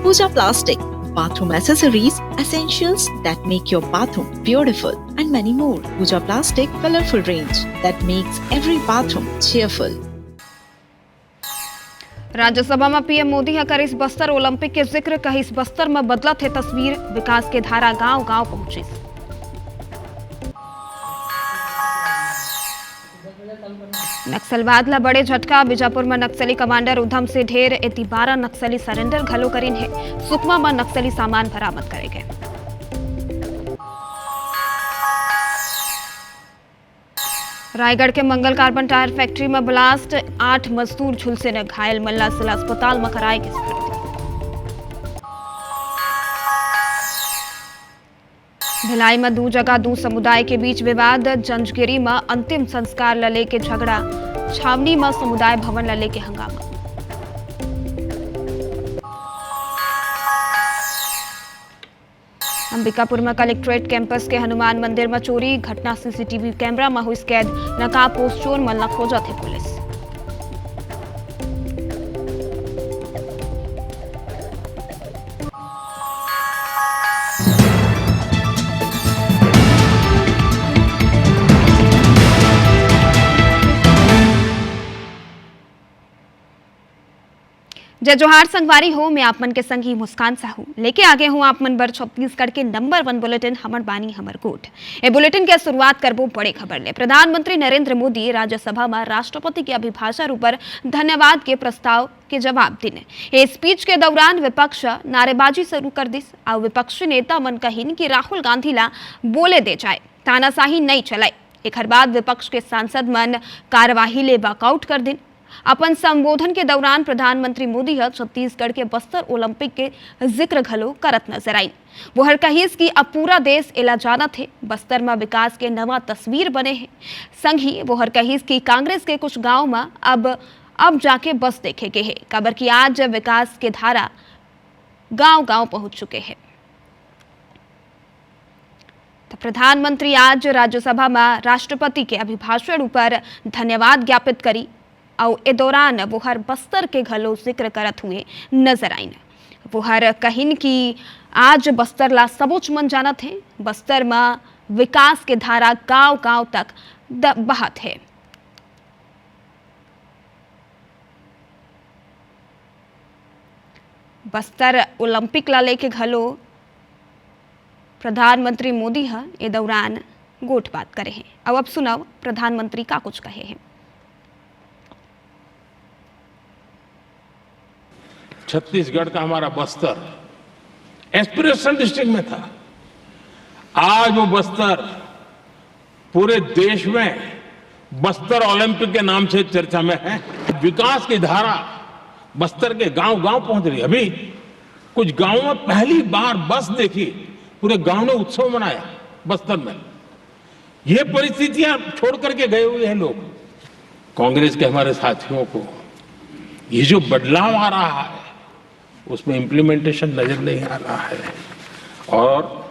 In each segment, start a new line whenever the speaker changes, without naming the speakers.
Pooja Plastic, bathroom accessories, essentials that make your bathroom beautiful, and many more. Pooja Plastic colorful range that makes every bathroom cheerful.
Rajya Sabha में PM Modi करीस Bastar Olympic के जिक्र, कहीस बस्तर में बदलत है तस्वीर, विकास के धारा गांव गांव पहुंची। नक्सलवाद ला बड़े झटका, बीजापुर में नक्सली कमांडर उधम से ढेर एती 12 नक्सली सरेंडर घलो करीन है। सुकमा में नक्सली सामान बरामद करे गए। रायगढ़ के मंगल कार्बन टायर फैक्ट्री में ब्लास्ट, 8 मजदूर झुलसे न घायल, मल्ला जिला अस्पताल में कराए गए भर्ती। भिलाई में 2 जगह 2 समुदाय के बीच विवाद, जंजगिरी में अंतिम संस्कार लले के झगड़ा, छावनी में समुदाय भवन लले के हंगामा। अंबिकापुर में कलेक्ट्रेट कैंपस के हनुमान मंदिर में चोरी, घटना सीसीटीवी कैमरा में हुई कैद, नकाब पोस्ट चोर मल्ला खोजा थे पुलिस। जय जोहार संगवारी हो, मैं आप मन के संगी मुस्कान साहू लेके आगे हूँ आप मन बर छत्तीसगढ़ के नंबर 1 बुलेटिन हमर बानी हमर गोठ। ए बुलेटिन के शुरुआत करबो बड़े खबर ले। प्रधानमंत्री नरेंद्र मोदी राज्यसभा में राष्ट्रपति के अभिभाषण ऊपर धन्यवाद के प्रस्ताव के जवाब दिने। ए स्पीच के दौरान विपक्ष नारेबाजी शुरू कर दिस और विपक्षी नेता मन कहिन कि राहुल गांधी ला बोले दे जाए, तानाशाही नहीं चलाए। एक बाद विपक्ष के सांसद मन कार्यवाही ले वॉकआउट कर दिन। अपन संबोधन के दौरान प्रधानमंत्री मोदी छत्तीसगढ़ के बस्तर ओलंपिक के जिक्र घलो करत नजर आई। वो हर कहिस कि अब पूरा देश एला जाना थे, बस्तर में विकास के नवा तस्वीर बने हैं। संग ही वो हर कहिस कि कांग्रेस के कुछ गांव में अब जाके बस देखे गए हैं, खबर की आज विकास के धारा गांव गांव पहुंच चुके हैं। तो प्रधानमंत्री आज राज्यसभा में राष्ट्रपति के अभिभाषण ऊपर धन्यवाद ज्ञापित करी और ए दौरान वो हर बस्तर के घलो जिक्र करत हुए नजर आईन। वो हर कहिन कि आज बस्तर ला सबोच मन जानत है, बस्तर में विकास के धारा गांव गांव तक बहत है। बस्तर ओलंपिक ला लेके घलो प्रधानमंत्री मोदी ए दौरान गोठ बात करे हैं। अब सुनाओ प्रधानमंत्री का कुछ कहे हैं।
छत्तीसगढ़ का हमारा बस्तर एस्पिरेशन डिस्ट्रिक्ट में था, आज वो बस्तर पूरे देश में बस्तर ओलंपिक के नाम से चर्चा में है। विकास की धारा बस्तर के गांव गांव पहुंच रही है। अभी कुछ गांवों में पहली बार बस देखी, पूरे गांव ने उत्सव मनाया बस्तर में। ये परिस्थितियां छोड़ करके गए हुए हैं लोग। कांग्रेस के हमारे साथियों को ये जो बदलाव आ रहा है उसमें इम्प्लीमेंटेशन नजर नहीं आ रहा है, और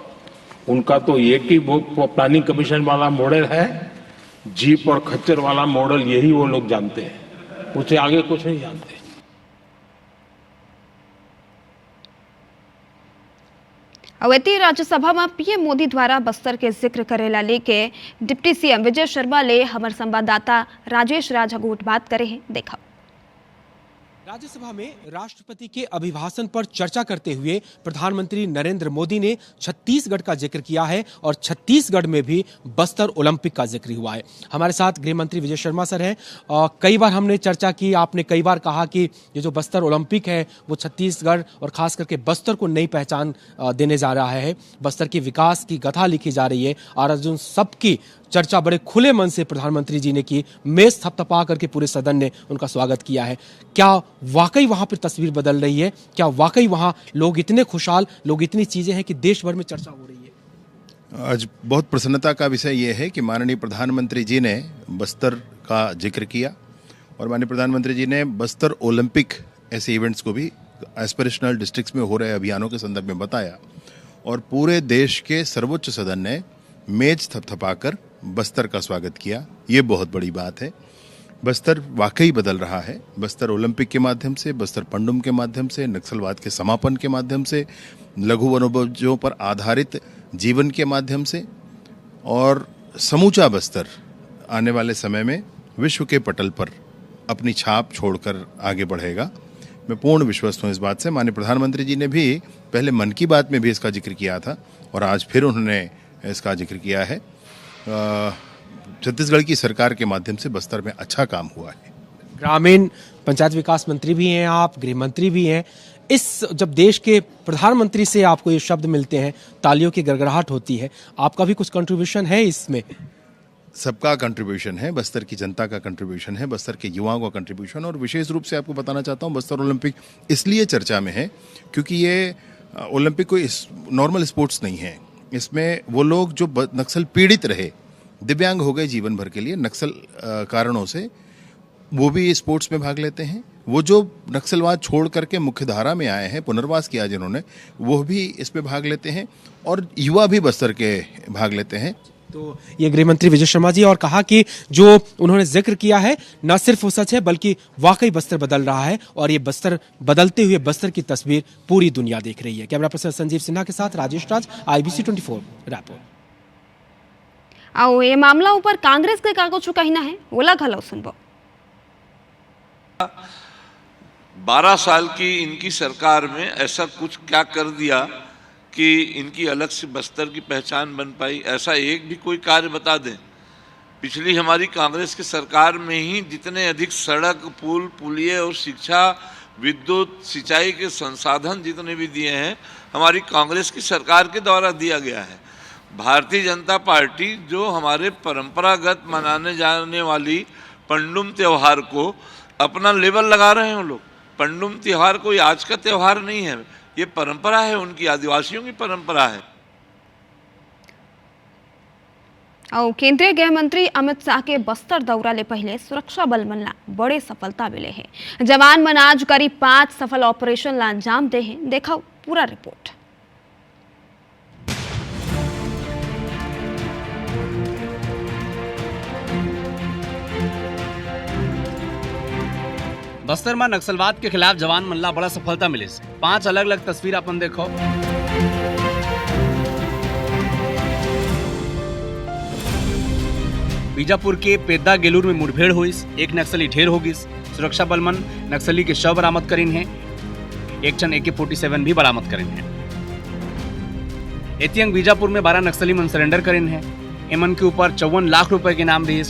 उनका तो एक ही वो प्लानिंग कमीशन वाला मॉडल है, जीप और खच्चर वाला मॉडल, यही वो लोग जानते हैं, उससे आगे कुछ नहीं जानते।
अवैती राज्यसभा में पीएम मोदी द्वारा बस्तर के जिक्र करेला लेके डिप्टी सीएम विजय शर्मा ले हमार संवाददाता राजेश राजागोट बात करे हैं, देखा।
राज्यसभा में राष्ट्रपति के अभिभाषण पर चर्चा करते हुए प्रधानमंत्री नरेंद्र मोदी ने छत्तीसगढ़ का जिक्र किया है और छत्तीसगढ़ में भी बस्तर ओलंपिक का जिक्र हुआ है। हमारे साथ गृह मंत्री विजय शर्मा सर हैं। कई बार हमने चर्चा की, आपने कई बार कहा कि ये जो बस्तर ओलंपिक है वो छत्तीसगढ़ और खास करके बस्तर को नई पहचान देने जा रहा है। बस्तर की विकास की गाथा लिखी जा रही है और अर्जुन सबकी चर्चा बड़े खुले मन से प्रधानमंत्री जी ने की। मेज थपथपा करके पूरे सदन ने उनका स्वागत किया है। क्या वाकई वहां पर तस्वीर बदल रही है? क्या वाकई वहां लोग इतने खुशहाल, लोग इतनी चीजें हैं कि देश भर में चर्चा हो रही है?
आज बहुत प्रसन्नता का विषय यह है कि माननीय प्रधानमंत्री जी ने बस्तर का जिक्र किया और माननीय प्रधानमंत्री जी ने बस्तर ओलंपिक ऐसे इवेंट्स को भी एस्पिरेशनल डिस्ट्रिक्ट्स में हो रहे अभियानों के संदर्भ में बताया और पूरे देश के सर्वोच्च सदन ने मेज थपथपाकर बस्तर का स्वागत किया। ये बहुत बड़ी बात है। बस्तर वाकई बदल रहा है। बस्तर ओलंपिक के माध्यम से, बस्तर पंडुम के माध्यम से, नक्सलवाद के समापन के माध्यम से, लघु वनोपजों पर आधारित जीवन के माध्यम से, और समूचा बस्तर आने वाले समय में विश्व के पटल पर अपनी छाप छोड़कर आगे बढ़ेगा। मैं पूर्ण विश्वस्त हूँ इस बात से। माननीय प्रधानमंत्री जी ने भी पहले मन की बात में भी इसका जिक्र किया था और आज फिर उन्होंने इसका जिक्र किया है। छत्तीसगढ़ की सरकार के माध्यम से बस्तर में अच्छा काम हुआ है।
ग्रामीण पंचायत विकास मंत्री भी हैं आप, गृह मंत्री भी हैं। जब देश के प्रधानमंत्री से आपको ये शब्द मिलते हैं, तालियों की गड़गड़ाहट होती है, आपका भी कुछ कंट्रीब्यूशन है इसमें?
सबका कंट्रीब्यूशन है, बस्तर की जनता का कंट्रीब्यूशन है, बस्तर के युवाओं का कंट्रीब्यूशन। और विशेष रूप से आपको बताना चाहता हूँ, बस्तर ओलंपिक इसलिए चर्चा में है क्योंकि ये ओलंपिक कोई नॉर्मल स्पोर्ट्स नहीं है। इसमें वो लोग जो नक्सल पीड़ित रहे, दिव्यांग हो गए जीवन भर के लिए नक्सल कारणों से, वो भी स्पोर्ट्स में भाग लेते हैं। वो जो नक्सलवाद छोड़ करके मुख्य धारा में आए हैं, पुनर्वास किया जिन्होंने, वो भी इसमें भाग लेते हैं और युवा भी बस्तर के भाग लेते हैं।
तो ये गृह मंत्री विजय शर्मा जी, और कहा कि जो उन्होंने जिक्र किया है न सिर्फ वो सच है बल्कि वाकई बस्तर बदल रहा है और ये बस्तर बदलते हुए बस्तर की तस्वीर पूरी दुनिया देख रही है। कैमरा पर्सन संजीव सिन्हा के साथ राजेश राज, IBC 24 रायपुर।
आओ ये मामला ऊपर कांग्रेस के कागज कहना है, ओला घलो सुनबो।
12 साल की इनकी सरकार में ऐसा कुछ क्या कर दिया कि इनकी अलग से बस्तर की पहचान बन पाई? ऐसा एक भी कोई कार्य बता दें। पिछली हमारी कांग्रेस की सरकार में ही जितने अधिक सड़क, पुल, पुलिये और शिक्षा, विद्युत, सिंचाई के संसाधन जितने भी दिए हैं, हमारी कांग्रेस की सरकार के द्वारा दिया गया है। भारतीय जनता पार्टी जो हमारे परंपरागत मनाने जाने वाली पंडुम त्यौहार को अपना लेबल लगा रहे हैं वो लोग। पंडुम त्यौहार कोई आज का त्यौहार नहीं है, ये परंपरा है उनकी, आदिवासियों की परंपरा है।
और केंद्रीय गृह मंत्री अमित शाह के बस्तर दौरा ले पहले सुरक्षा बल मन ला बड़े सफलता मिले हैं। जवान मन आज करीब 5 सफल ऑपरेशन ला अंजाम दे हैं। देखो पूरा रिपोर्ट।
बस्तर में नक्सलवाद के खिलाफ जवान मन ला बड़ा सफलता मिले से 5 अलग अलग तस्वीर अपन देखो। बीजापुर के पेद्दा गेलूर में मुठभेड़ हुई, एक नक्सली ढेर हो गई। सुरक्षा बल मन नक्सली के शव बरामद करीन है, एक टन AK-47 भी बरामद करीन है। एतियंग बीजापुर में 12 नक्सली मन सरेंडर करीन है। एमन के ऊपर 54 लाख रुपए के नाम रही।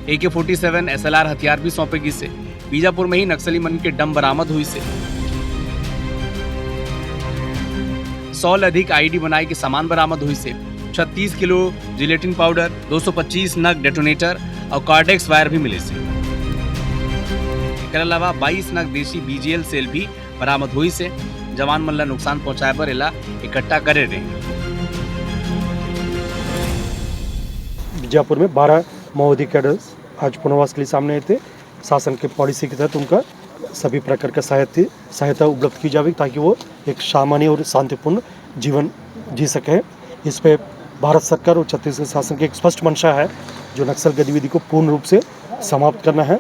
AK-47 SLR हथियार भी सौंपेगी से बीजापुर में ही नक्सली मन के डम बरामद हुई से 100 अधिक IED बनाई के सामान बरामद हुई से 36 किलो जिलेटिन पाउडर, 225 नग डेटोनेटर और कार्डेक्स वायर भी मिले से। इसके अलावा 22 नग देशी BGL सेल भी बरामद हुई से। जवान मन ला नुकसान पहुंचाए पर इला इकट्ठा करे रहे।
बीजापुर में 12 माओवादी कैडर्स आज पुनर्वास के लिए सामने आए थे। शासन के पॉलिसी के तहत उनका सभी प्रकार का सहायता उपलब्ध की जाएगी ताकि वो एक सामान्य और शांतिपूर्ण जीवन जी सके। इस पे भारत सरकार और छत्तीसगढ़ शासन की एक स्पष्ट मंशा है जो नक्सल गतिविधि को पूर्ण रूप से समाप्त करना है।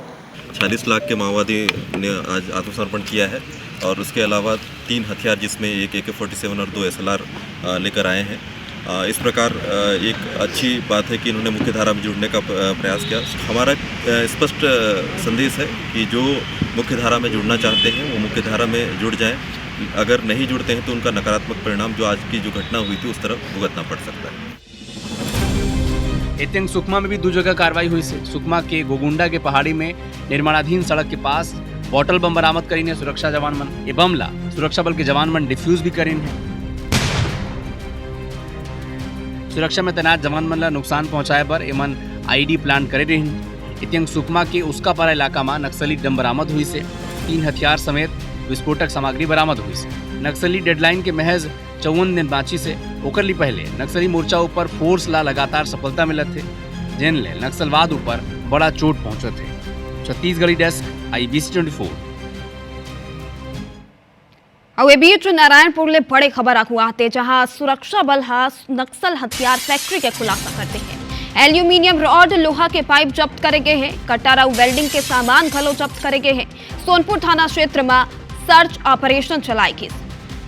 40 लाख के माओवादी ने आज आत्मसमर्पण किया है और उसके अलावा 3 हथियार जिसमें एक AK-47 और 2 SLR लेकर आए हैं। इस प्रकार एक अच्छी बात है कि इन्होंने मुख्य धारा में जुड़ने का प्रयास किया। हमारा स्पष्ट संदेश है कि जो मुख्य धारा में जुड़ना चाहते हैं वो मुख्य धारा में जुड़ जाएं। अगर नहीं जुड़ते हैं तो उनका नकारात्मक परिणाम जो आज की जो घटना हुई थी उस तरफ भुगतना पड़ सकता है।
एतियंग सुकमा में भी 2 जगह कार्रवाई हुई से। सुकमा के गोगुंडा के पहाड़ी में निर्माणाधीन सड़क के पास बॉटल बम बरामद करीन है सुरक्षा जवान मन। ये बम ला सुरक्षा बल के जवान मन डिफ्यूज भी करीन है। सुरक्षा में तैनात जवान मन ला नुकसान पहुंचाए पर एमन IED प्लान करे रही। एतियंग सुकमा के उसका पारा इलाका में नक्सली डम बरामद हुई से 3 हथियार समेत विस्फोटक सामग्री बरामद हुई से। नक्सली डेडलाइन के महज 54 दिन बाँची से ओकर ली पहले नक्सली मोर्चा ऊपर फोर्स ला लगातार सफलता मिलत थे, जिन ले नक्सलवाद ऊपर बड़ा चोट पहुंचे थे। Chhattisgarhi desk IBC 24।
और ये बीच नारायणपुर ले बड़े खबर आते जहां सुरक्षा बल नक्सल हथियार फैक्ट्री के खुलासा करते हैं। एल्यूमिनियम रॉड, लोहा के पाइप जब्त करे गए हैं। कटर और वेल्डिंग के सामान घलो जब्त करे गए हैं। सोनपुर थाना क्षेत्र में सर्च ऑपरेशन चलाई गई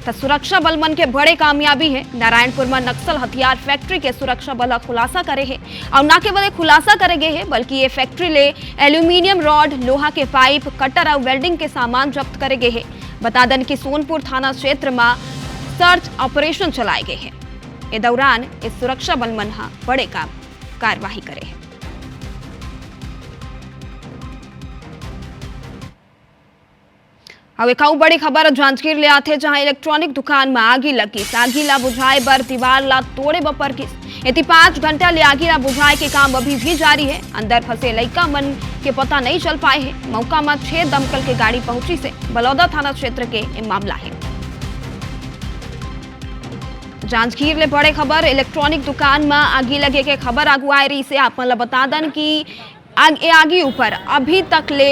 तो सुरक्षा बल मन के बड़े कामयाबी है। नारायणपुर में नक्सल हथियार फैक्ट्री के सुरक्षा बल खुलासा करे है और न केवल खुलासा करे गए हैं बल्कि ये फैक्ट्री ले एल्यूमिनियम रॉड, लोहा के पाइप, कटर और वेल्डिंग के सामान जब्त करे गए हैं। बता दें कि सोनपुर थाना क्षेत्र में सर्च ऑपरेशन चलाए गए हैं। इस दौरान इस सुरक्षा बल मन बड़े कार्यवाही करे हैं। अब एक बड़ी खबर जांजगीर ले आते जहां इलेक्ट्रॉनिक दुकान में आगी लगी। आगी ला बुझाए बर दीवार ला तोड़े पर इति 5 घंटा ले आगी ला बुझाए के काम अभी भी जारी है। अंदर फंसे लड़का मन के पता नहीं चल पाए हैं। मौका में 6 दमकल के गाड़ी पहुंची से बलौदा थाना क्षेत्र के मामला है। जांजगीर ले बड़े खबर इलेक्ट्रॉनिक दुकान में आगी लगे के खबर आगू आ रही से आप बता दन कि आगी ऊपर अभी तक ले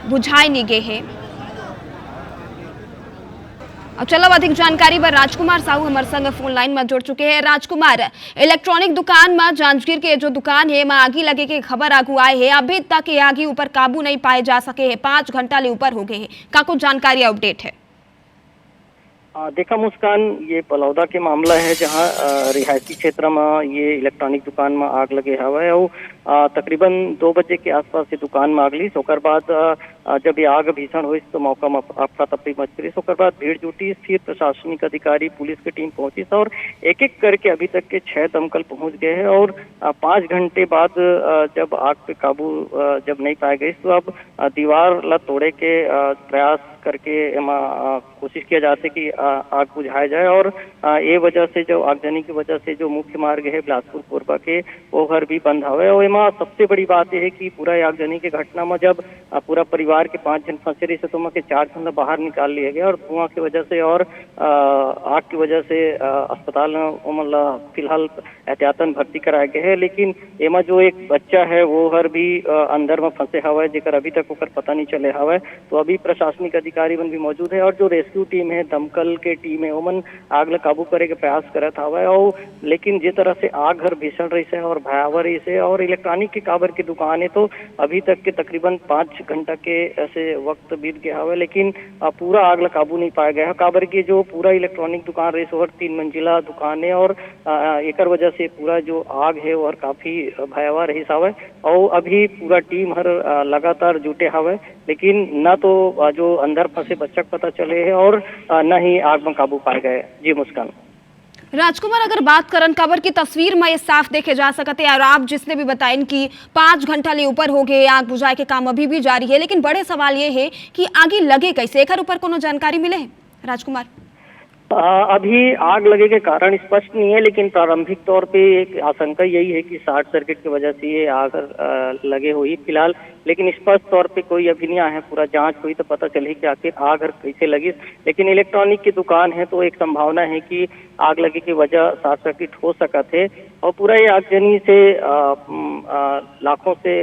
बुझाई नहीं गए है। अब चलो अधिक जानकारी पर राजकुमार साहू हमारे संग फोन लाइन में जुड़ चुके हैं। राजकुमार, इलेक्ट्रॉनिक दुकान में जांजगीर के जो दुकान है में आगी लगे के खबर आगू आए है। अभी तक ये आगी ऊपर काबू नहीं पाए जा सके है। 5 घंटा ले ऊपर हो गए हैं। का कुछ जानकारी अपडेट है?
देखा मुस्कान, ये बलौदा के मामला है जहां रिहायशी क्षेत्र में ये इलेक्ट्रॉनिक दुकान में आग लगे हवा है और तकरीबन 2 बजे के आसपास ये दुकान में आग ली। ओकर बाद जब ये आग भीषण हुई तो मौका में अफरा तफरी मच गई। ओकर बाद भीड़ जुटी, फिर प्रशासनिक अधिकारी, पुलिस की टीम पहुंची और एक एक करके अभी तक के 6 दमकल पहुंच गए हैं और 5 घंटे बाद जब आग पे काबू जब नहीं पाए गए तो अब दीवार ला तोड़े के प्रयास करके कोशिश किया जाते कि आग बुझाया जाए और ये वजह से जो आगजनी की वजह से जो मुख्य मार्ग है बिलासपुर पूर्वा के वो घर भी बंद हुए। और एमा सबसे बड़ी बात यह है कि पूरा आगजनी के घटना में जब पूरा परिवार के 5 जन फंसे रही तो के 4 जन बाहर निकाल लिए गए और धुआं की वजह से और आग की वजह से अस्पताल में फिलहाल एहतियातन भर्ती कराए गए हैं। लेकिन एमा जो एक बच्चा है वो हर भी अंदर में फंसे हुआ है जेकर अभी तक ओकर पता नहीं चले हुआ है। तो अभी प्रशासनिक अधिकारी भी मौजूद है और जो रेस्क्यू टीम है, दमकल के टीम है, ओमन आग ला काबू करे के प्रयास करत हवा है। और लेकिन जिस तरह से आग घर भीषण रही से और भयावह रही से और इलेक्ट्रॉनिक के काबर की दुकान है तो अभी तक के तकरीबन 5 घंटा के ऐसे वक्त बीत गया हुआ है लेकिन पूरा आग ला काबू नहीं पाया गया है। काबर की जो पूरा इलेक्ट्रॉनिक दुकान रही सो 3 मंजिला दुकान है और एक वजह से पूरा जो आग है वो काफी भयावह रही सावे और अभी पूरा टीम हर लगातार जुटे हवा है लेकिन न तो जो अंदर फंसे बच्चा पता चले है और न ही आग में काबू पाए गए। जी मुस्कान।
राजकुमार, अगर बात करन खबर की तस्वीर में ये साफ देखे जा सकते हैं और आप जिसने भी बताएं कि 5 घंटा ले ऊपर हो गए, आग बुझाए के काम अभी भी जारी है, लेकिन बड़े सवाल ये है कि आगे लगे कैसे, एक ऊपर कोनो जानकारी मिले है राजकुमार?
अभी आग लगे के कारण स्पष्ट नहीं है लेकिन प्रारंभिक तौर पे एक आशंका यही है कि शॉर्ट सर्किट की वजह से ये आग लगे हुई फिलहाल, लेकिन स्पष्ट तौर पे कोई अभी नहीं आया है। पूरा जांच हुई तो पता चले कि आखिर आग कैसे लगी। लेकिन इलेक्ट्रॉनिक की दुकान है तो एक संभावना है कि आग लगे की वजह शॉर्ट सर्किट हो सका थे और पूरा ये आगजनी से लाखों से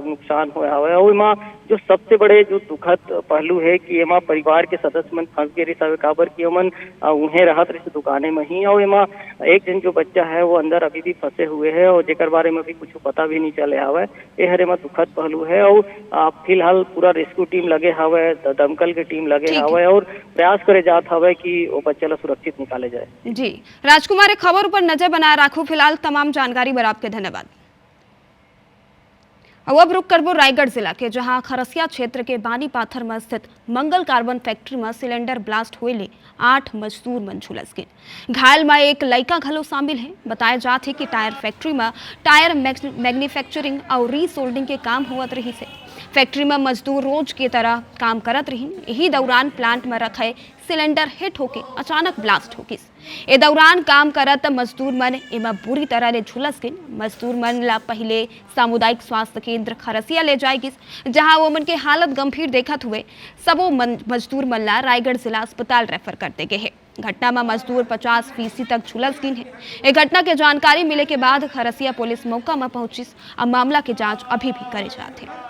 नुकसान हुआ है। और इमा जो सबसे बड़े जो दुखद पहलू है कि एमा परिवार के सदस्य मन फंस गए रही काबर की मन उन्हें राहत रही दुकाने में ही और एमा एक जन जो बच्चा है वो अंदर अभी भी फंसे हुए है और जेकर बारे में भी कुछ पता भी नहीं चले हवा है। ये हर एमा दुखद पहलू है और फिलहाल पूरा रेस्क्यू टीम लगे हवा है, दमकल की टीम लगे हवा है और प्रयास करे जात हवा है कि वो बच्चा ला सुरक्षित निकाले जाए।
जी राजकुमार, खबर पर नजर बनाए रखो। फिलहाल तमाम जानकारी पर आपके धन्यवाद। अब रुक करबो रायगढ़ जिला के जहां खरसिया क्षेत्र के बानी पाथर में स्थित मंगल कार्बन फैक्ट्री में सिलेंडर ब्लास्ट होने 8 मजदूर मन झुलस गए। घायल में एक लड़का घलो शामिल है। बताया जात है कि टायर फैक्ट्री में टायर मैन्युफैक्चरिंग और रीसोल्डिंग के काम होत रही से फैक्ट्री में मजदूर रोज की तरह काम करत रही। यही दौरान प्लांट में रखे सिलेंडर हिट होके अचानक ब्लास्ट हो गई। ए दौरान काम करत मजदूर मन एमा बुरी तरह ले झुलस गए। मजदूर मन ला पहले सामुदायिक स्वास्थ्य केंद्र खरसिया ले जाए गई जहां वो मन के हालत गंभीर देखत हुए सबो मजदूर मन ला रायगढ़ जिला अस्पताल रेफर करते गए है। घटना में मजदूर 50% तक झुलस गए हैं। एक घटना के जानकारी मिले के बाद खरसिया पुलिस मौका में पहुंची और मामला की जांच अभी भी करे जाते हैं।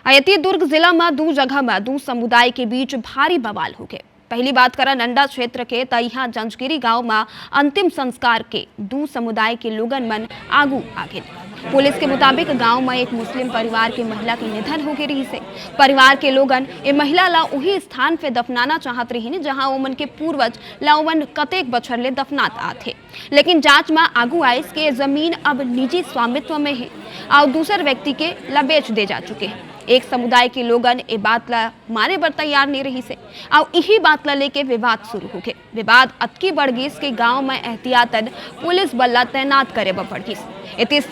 अयती दुर्ग जिला में 2 जगह में 2 समुदाय के बीच भारी बवाल हो गए। पहली बात करा नंदा क्षेत्र के त यहाँ जंजगिरी गांव में अंतिम संस्कार के दू समुदाय के लोगन मन आगू आगे। पुलिस के मुताबिक गांव में एक मुस्लिम परिवार के महिला के निधन हो गई से परिवार के लोगन ए महिला ला वही स्थान पे दफनाना चाहत रही जहां ओमन के पूर्वज ला ओमन कतेक बछर ले दफनात आथे, लेकिन जांच में आगू आइस के जमीन अब निजी स्वामित्व में है और दूसर व्यक्ति के ला बेच दे जा चुके हैं। एक समुदाय के लोगन ए बात ला माने बर तैयार नहीं रही से और यही बात ला लेके विवाद शुरू हो गए। विवाद अतकी बढ़ गई के गांव में एहतियातन पुलिस बल ला तैनात करे पड़ गई। इस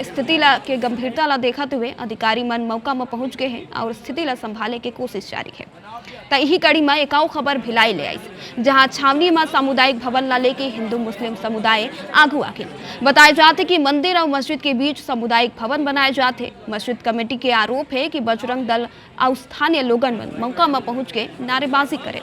स्थिति ला के गंभीरता ला देखते हुए अधिकारी मन मौका में पहुंच गए हैं और स्थिति ला संभाले के कोशिश जारी है। त यही कड़ी में एक और खबर भिलाई ले आई जहां छावनी में सामुदायिक भवन ला लेके हिंदू मुस्लिम समुदाय आगू आगे। बताए जाते कि मंदिर और मस्जिद के बीच सामुदायिक भवन बनाए जाते। मस्जिद कमेटी के आरोप है कि बजरंग दल और स्थानीय लोगन मौका में पहुंच के नारेबाजी करे।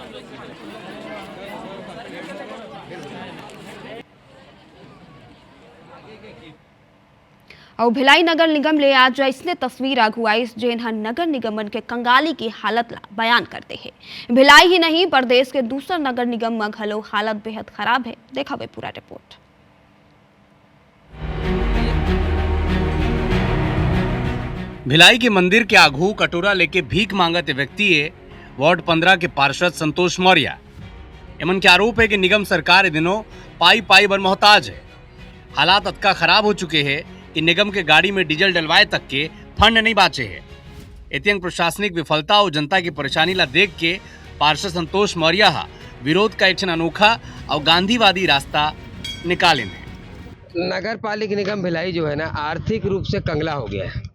और भिलाई नगर निगम ले आज इसने तस्वीर आगू आई जेन्हा नगर निगमन के कंगाली की हालत ला बयान करते हैं। भिलाई ही नहीं प्रदेश के दूसर नगर निगम में घलो हालत बेहद खराब है। देखा वे पूरा रिपोर्ट।
भिलाई के मंदिर के आगू कटोरा लेके भीख मांगते व्यक्ति है वार्ड 15 के पार्षद संतोष मौर्य। एमन के आरोप है कि निगम सरकार दिनों पाई पाई बर मोहताज है। हालात अतका खराब हो चुके हैं कि निगम के गाड़ी में डीजल डलवाए तक के फंड नहीं बाचे हैं। इतनी प्रशासनिक विफलता और जनता की परेशानी ला देख के पार्षद संतोष मौर्य विरोध का एक अनोखा और गांधीवादी रास्ता निकाले।
नगर पालिका निगम भिलाई जो है ना आर्थिक रूप से कंगला हो गया है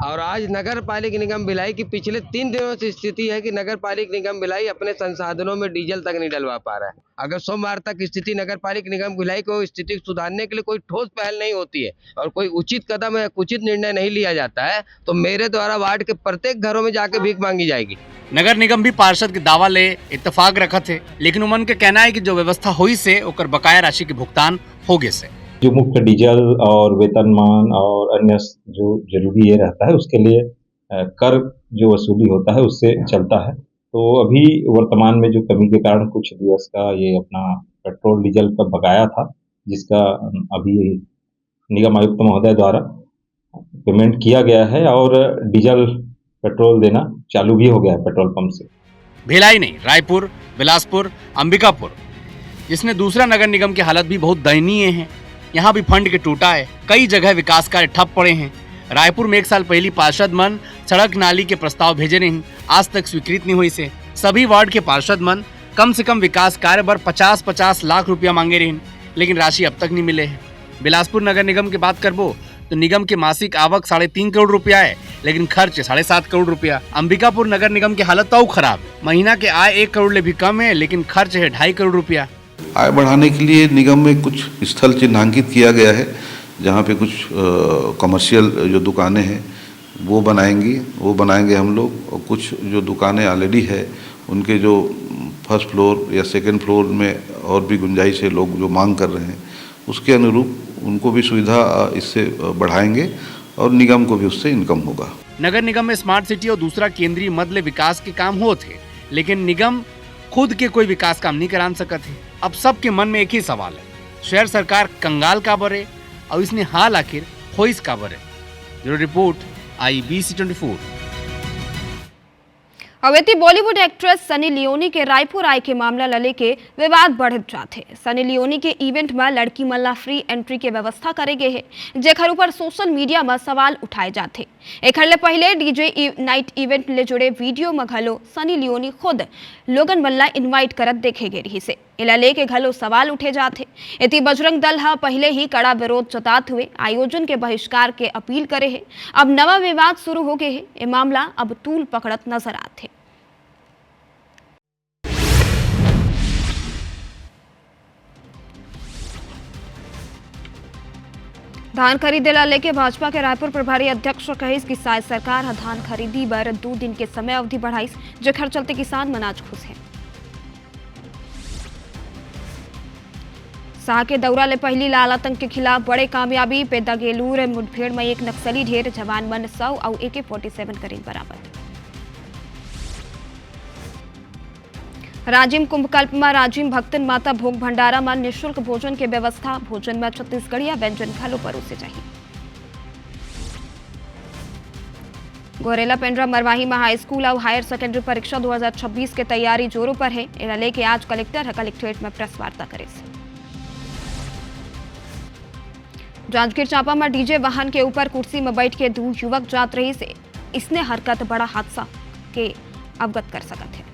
और आज नगर पालिका निगम भिलाई की पिछले 3 दिनों से स्थिति है कि नगर पालिका निगम भिलाई अपने संसाधनों में डीजल तक नहीं डलवा पा रहा है। अगर सोमवार तक स्थिति नगर पालिका निगम भिलाई को स्थिति सुधारने के लिए कोई ठोस पहल नहीं होती है और कोई उचित कदम है उचित निर्णय नहीं लिया जाता है तो मेरे द्वारा वार्ड के प्रत्येक घरों में जाके भीख मांगी जाएगी।
नगर निगम भी पार्षद के दावा ले इत्तेफाक रखा थे, लेकिन उमन के कहना है कि जो व्यवस्था हुई से ओकर बकाया राशि के भुगतान हो गए से
जो मुफ्त डीजल और वेतनमान और अन्य जो जरूरी ये रहता है उसके लिए कर जो वसूली होता है उससे चलता है। तो अभी वर्तमान में जो कमी के कारण कुछ दिवस का ये अपना पेट्रोल डीजल का बकाया था जिसका अभी निगम आयुक्त महोदय द्वारा पेमेंट किया गया है और डीजल पेट्रोल देना चालू भी हो गया है पेट्रोल पंप से।
भिलाई नहीं, रायपुर, बिलासपुर, अंबिकापुर जिसने दूसरा नगर निगम की हालत भी बहुत दयनीय है। यहाँ भी फंड के टूटा है, कई जगह विकास कार्य ठप पड़े हैं। रायपुर में 1 साल पहले पार्षद मन सड़क नाली के प्रस्ताव भेजे नहीं, आज तक स्वीकृत नहीं हुई से सभी वार्ड के पार्षद मन कम से कम विकास कार्य पर 50-50 लाख रुपया मांगे रहे, लेकिन राशि अब तक नहीं मिले है। बिलासपुर नगर निगम की बात करबो तो निगम के मासिक आवक 3.5 करोड़ रुपया है, लेकिन खर्च 7.5 करोड़ रुपया। अंबिकापुर नगर निगम की हालत तो खराब, महीना के आय 1 करोड़ ले भी कम है, लेकिन खर्च है 2.5 करोड़ रुपया।
आय बढ़ाने के लिए निगम में कुछ स्थल चिन्हांकित किया गया है जहाँ पे कुछ कमर्शियल जो दुकानें हैं वो बनाएंगे हम लोग, और कुछ जो दुकानें ऑलरेडी है उनके जो फर्स्ट फ्लोर या सेकंड फ्लोर में और भी गुंजाइश है, लोग जो मांग कर रहे हैं उसके अनुरूप उनको भी सुविधा इससे बढ़ाएंगे और निगम को भी उससे इनकम होगा।
नगर निगम में स्मार्ट सिटी और दूसरा केंद्रीय मद ले विकास के काम होते हैं, लेकिन निगम खुद के कोई विकास काम नहीं करा सकते। अब सबके मन में एक ही सवाल है, शहर सरकार कंगाल का बरे और इसने हाल आखिर होइस का बरे। Bureau report IBC24।
अवेती बॉलीवुड एक्ट्रेस सनी लियोनी के रायपुर आय के मामला लले के विवाद बढ़त जाते। सनी लियोनी के इवेंट में लड़की मल्ला फ्री एंट्री के व्यवस्था करे गए है जेखर ऊपर सोशल मीडिया में सवाल उठाए जाते। एक ले पहले डीजे नाइट इवेंट ले जुड़े वीडियो में घलो सनी लियोनी खुद लोगन मल्ला इनवाइट करत देखे गए रही से इला लेके घलो सवाल उठे जाते। इति बजरंग दल हा पहले ही कड़ा विरोध जताते हुए आयोजन के बहिष्कार के अपील करे है। अब नवा विवाद शुरू हो गए है, ये मामला अब तूल पकड़त नजर आते। धान खरीदे ला लेके भाजपा के रायपुर प्रभारी अध्यक्ष कहिस कि शायद सरकार धान खरीदी बर 2 दिन के समय अवधि बढ़ाइस, जेखर चलते किसान मन आज खुश है। शाह के दौरा ले पहली लाल आतंक के खिलाफ बड़े कामयाबी। पेदागेलूर मुठभेड़ में एक नक्सली ढेर जवान मन 100 और AK-47 करीब बरामद। राजिम कुंभकल्प में राजिम भक्तन माता भोग भंडारा में निःशुल्क भोजन की व्यवस्था। भोजन में छत्तीसगढ़िया व्यंजन घलो परोसे चाहिए। गोरेला पेंड्रा मरवाही में हाई स्कूल और हायर सेकेंडरी परीक्षा 2026 की तैयारी जोरों पर है। इन्हें लेके आज कलेक्टर कलेक्ट्रेट में प्रेस वार्ता करे। जांजगीर चांपा में डीजे वाहन के ऊपर कुर्सी में बैठ के 2 युवक जात रही से इसने हरकत बड़ा हादसा के अवगत कर सकते हैं।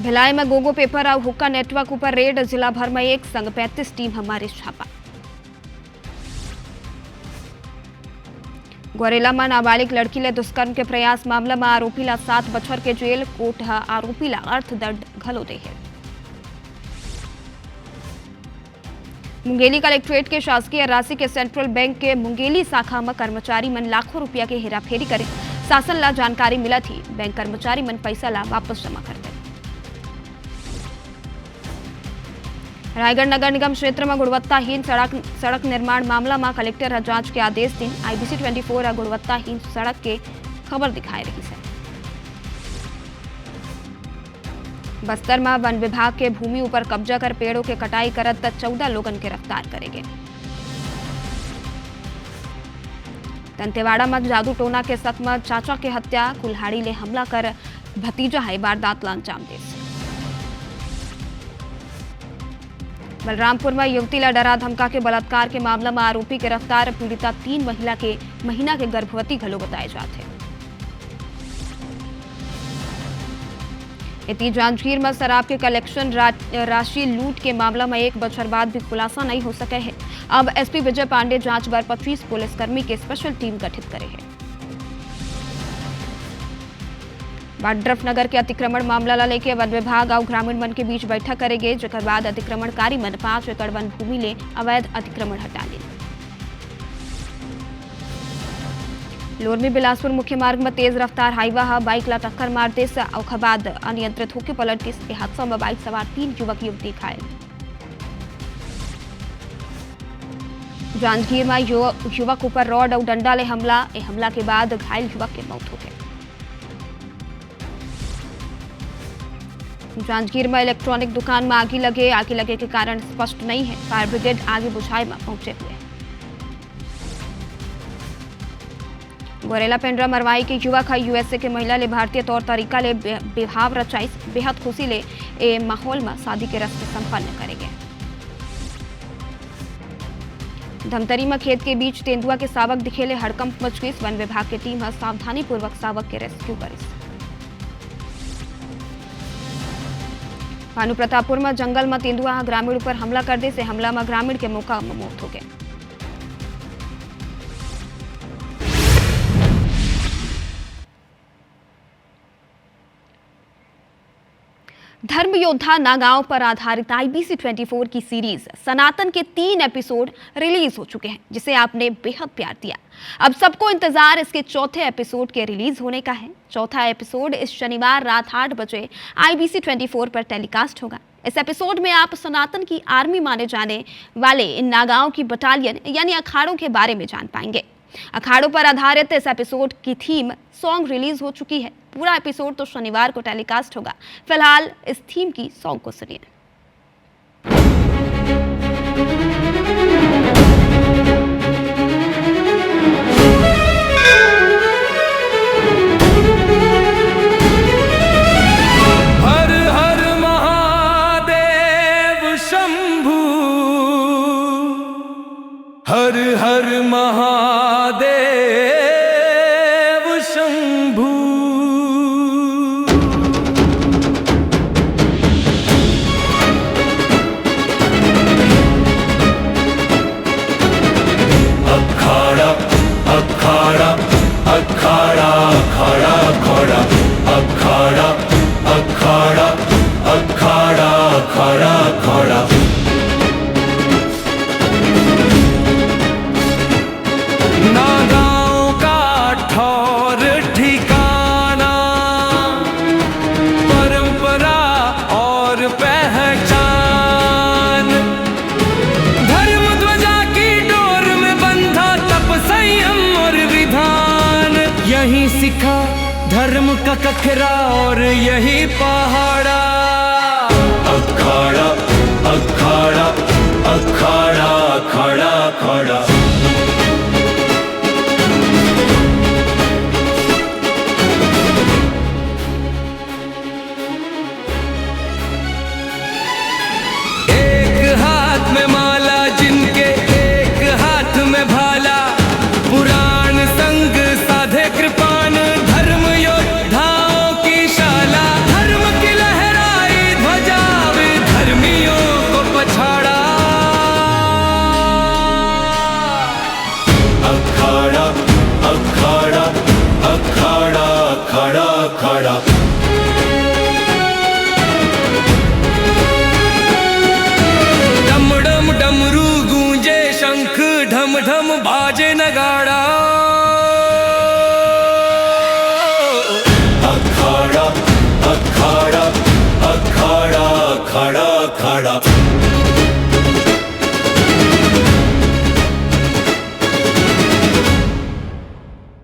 भिलाई में गोगो पेपर और हुक्का नेटवर्क ऊपर रेड। जिला भर में एक संग 35 टीम हमारे छापा। गोरेला में नाबालिग लड़की ले दुष्कर्म के प्रयास मामला में आरोपी ला 7 बछर के जेल। कोर्ट आरोपी ला अर्थदंड घलो दे है। मुंगेली कलेक्ट्रेट के शासकीय राशि के सेंट्रल बैंक के मुंगेली शाखा में कर्मचारी मन लाखों रुपया के हेराफेरी करे। शासन ला जानकारी मिला थी। बैंक कर्मचारी मन पैसा ला वापस जमा करते। रायगढ़ नगर निगम क्षेत्र में गुणवत्ताहीन सड़क निर्माण मामला में कलेक्टर जांच के आदेश दिन। IBC 24 गुणवत्ताहीन सड़क के खबर दिखाई रही है। बस्तर में वन विभाग के भूमि ऊपर कब्जा कर पेड़ों के कटाई करत 14 लोगन गिरफ्तार करेंगे। दंतेवाड़ा में जादू टोना के शक में चाचा के हत्या। कुल्हाड़ी ले हमला कर भतीजा है वारदात ला अंजाम दे। बलरामपुर में युवती ला डरा धमका के बलात्कार के मामला में आरोपी गिरफ्तार। पीड़िता 3 महीना के गर्भवती घलो बताए जाते। इतनी जांजगीर में शराब के कलेक्शन राशि लूट के मामला में 1 बछर बाद भी खुलासा नहीं हो सके है। अब SP विजय पांडे जांच बर 25 पुलिसकर्मी के स्पेशल टीम गठित करे है। वाड्रफ नगर के अतिक्रमण मामला ला लेके वन विभाग और ग्रामीण मन के बीच बैठक करेंगे। जकर बाद अतिक्रमणकारी मन 5 एकड़ वन भूमि ले अवैध अतिक्रमण हटा ले। लोरमी बिलासपुर मुख्य मार्ग में तेज रफ्तार हाईवा बाइक ला टक्कर मार दे। बाद अनियंत्रित होकर पलट के हादसा में बाइक सवार 3 युवक युवती घायल। जांजगीर में युवक ऊपर रॉड और डंडा ले हमला। हमला के बाद घायल युवक की मौत हो गई। जांजगीर में इलेक्ट्रॉनिक दुकान में आग लगे के कारण स्पष्ट नहीं है। फायर ब्रिगेड आगे बुझाए में पहुंचे हुए। गोरेला पेंड्रा मरवाई के युवक USA के महिला ले भारतीय तौर तरीका ले विवाह रचाई। बेहद खुशी ले ए माहौल में शादी के रस्म संपन्न करेंगे। धमतरी में खेत के बीच तेंदुआ के शावक दिखेले हड़कंप मच गई। वन विभाग की टीम सावधानी पूर्वक शावक के रेस्क्यू करी। भानु प्रतापपुर में जंगल में तेंदुआ ग्रामीण पर हमला कर दे। से हमला में ग्रामीण के मौका में मौत हो गई। धर्म योद्धा नागांव पर आधारित IBC 24 की सीरीज सनातन के 3 एपिसोड रिलीज हो चुके हैं, जिसे आपने बेहद प्यार दिया। अब सबको इंतजार इसके चौथे एपिसोड के रिलीज होने का है। चौथा एपिसोड इस शनिवार रात 8 बजे IBC 24 पर टेलीकास्ट होगा। इस एपिसोड में आप सनातन की आर्मी माने जाने वाले इन नागांव की बटालियन यानी अखाड़ों के बारे में जान पाएंगे। अखाड़ों पर आधारित इस एपिसोड की थीम सॉन्ग रिलीज हो चुकी है। पूरा एपिसोड तो शनिवार को टेलीकास्ट होगा। फिलहाल इस थीम की सॉन्ग को सुनिए।
हर हर महादेव शंभू, हर हर महादेव शंभू। धर्म का कखरा और यही पहाड़ा। अखाड़ा अखाड़ा अखाड़ा खड़ा खड़ा। एक हाथ में माला जिनके एक हाथ में भाला, पुराण संग साधे कृपान धर्म योद्धाओं की शाला। धर्म की लहराई ध्वजा धर्मियों को पछाड़ा। अखाड़ा अखाड़ा अखाड़ा खड़ा खड़ा।